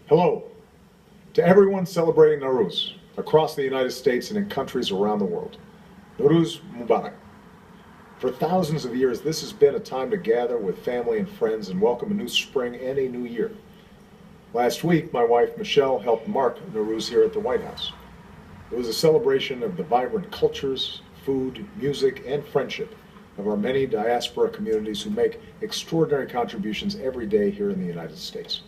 Hello to everyone celebrating Nowruz across the United States and in countries around the world. Nowruz Mubarak. For thousands of years, this has been a time to gather with family and friends and welcome a new spring and a new year. Last week, my wife Michelle helped mark Nowruz here at the Whitehouse. It was a celebration of the vibrant cultures, food, music, and friendship of our many diaspora communities who make extraordinary contributions every day here in the United States.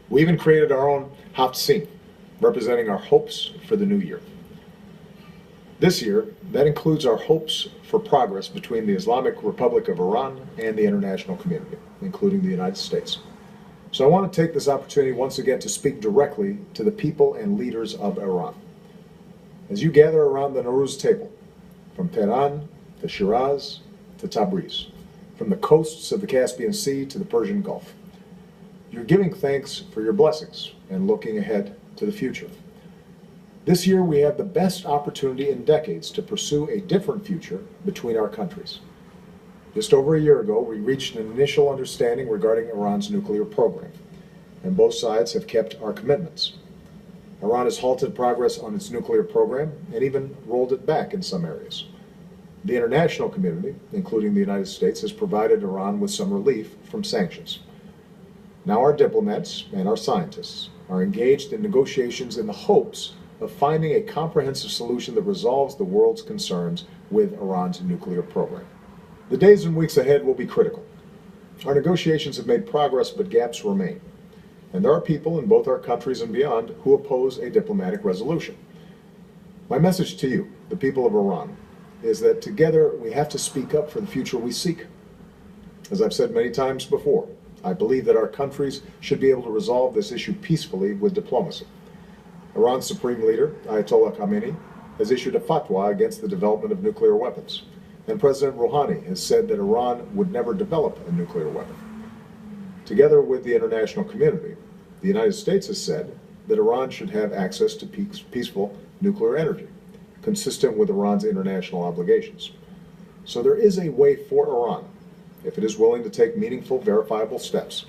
We even created our own Haftzin, representing our hopes for the new year. This year, that includes our hopes for progress between the Islamic Republic of Iran and the international community, including the United States. So I want to take this opportunity once again to speak directly to the people and leaders of Iran. As you gather around the Nowruz table, from Tehran to Shiraz to Tabriz, from the coasts of the Caspian Sea to the Persian Gulf, you're giving thanks for your blessings and looking ahead to the future. This year we have the best opportunity in decades to pursue a different future between our countries. Just over a year ago, we reached an initial understanding regarding Iran's nuclear program, and both sides have kept our commitments. Iran has halted progress on its nuclear program and even rolled it back in some areas. The international community, including the United States, has provided Iran with some relief from sanctions. Now our diplomats and our scientists are engaged in negotiations in the hopes of finding a comprehensive solution that resolves the world's concerns with Iran's nuclear program. The days and weeks ahead will be critical. Our negotiations have made progress, but gaps remain. And there are people in both our countries and beyond who oppose a diplomatic resolution. My message to you, the people of Iran, is that together we have to speak up for the future we seek. As I've said many times before, I believe that our countries should be able to resolve this issue peacefully with diplomacy. Iran's supreme leader, Ayatollah Khamenei, has issued a fatwa against the development of nuclear weapons, and President Rouhani has said that Iran would never develop a nuclear weapon. Together with the international community, the United States has said that Iran should have access to peaceful nuclear energy, consistent with Iran's international obligations. So there is a way for Iran, if it is willing to take meaningful, verifiable steps,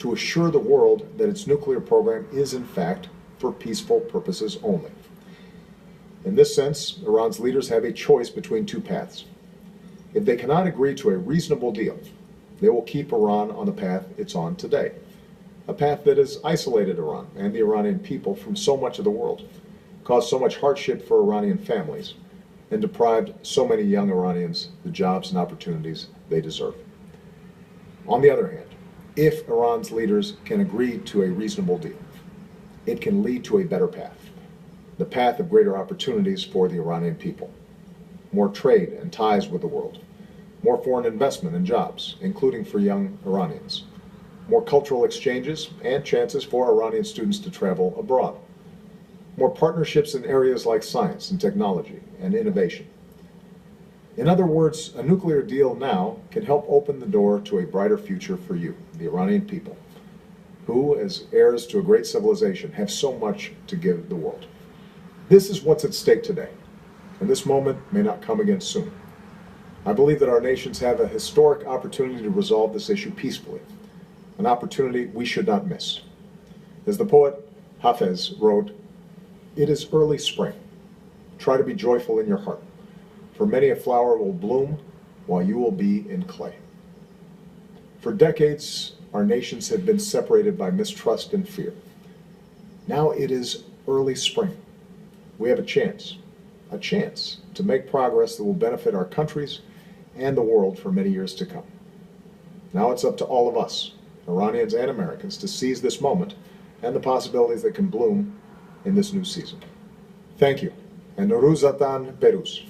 to assure the world that its nuclear program is in fact for peaceful purposes only. In this sense, Iran's leaders have a choice between two paths. If they cannot agree to a reasonable deal, they will keep Iran on the path it's on today, a path that has isolated Iran and the Iranian people from so much of the world, caused so much hardship for Iranian families, and deprived so many young Iranians the jobs and opportunities they deserve. On the other hand, if Iran's leaders can agree to a reasonable deal, it can lead to a better path, the path of greater opportunities for the Iranian people, more trade and ties with the world, more foreign investment and jobs, including for young Iranians, more cultural exchanges and chances for Iranian students to travel abroad, more partnerships in areas like science and technology and innovation. In other words, a nuclear deal now can help open the door to a brighter future for you, the Iranian people, who, as heirs to a great civilization, have so much to give the world. This is what's at stake today, and this moment may not come again soon. I believe that our nations have a historic opportunity to resolve this issue peacefully, an opportunity we should not miss. As the poet Hafez wrote, "It is early spring. Try to be joyful in your heart, for many a flower will bloom while you will be in clay." For decades, our nations have been separated by mistrust and fear. Now it is early spring. We have a chance to make progress that will benefit our countries and the world for many years to come. Now it's up to all of us, Iranians and Americans, to seize this moment and the possibilities that can bloom in this new season. Thank you, and Nowruzatan Peruz.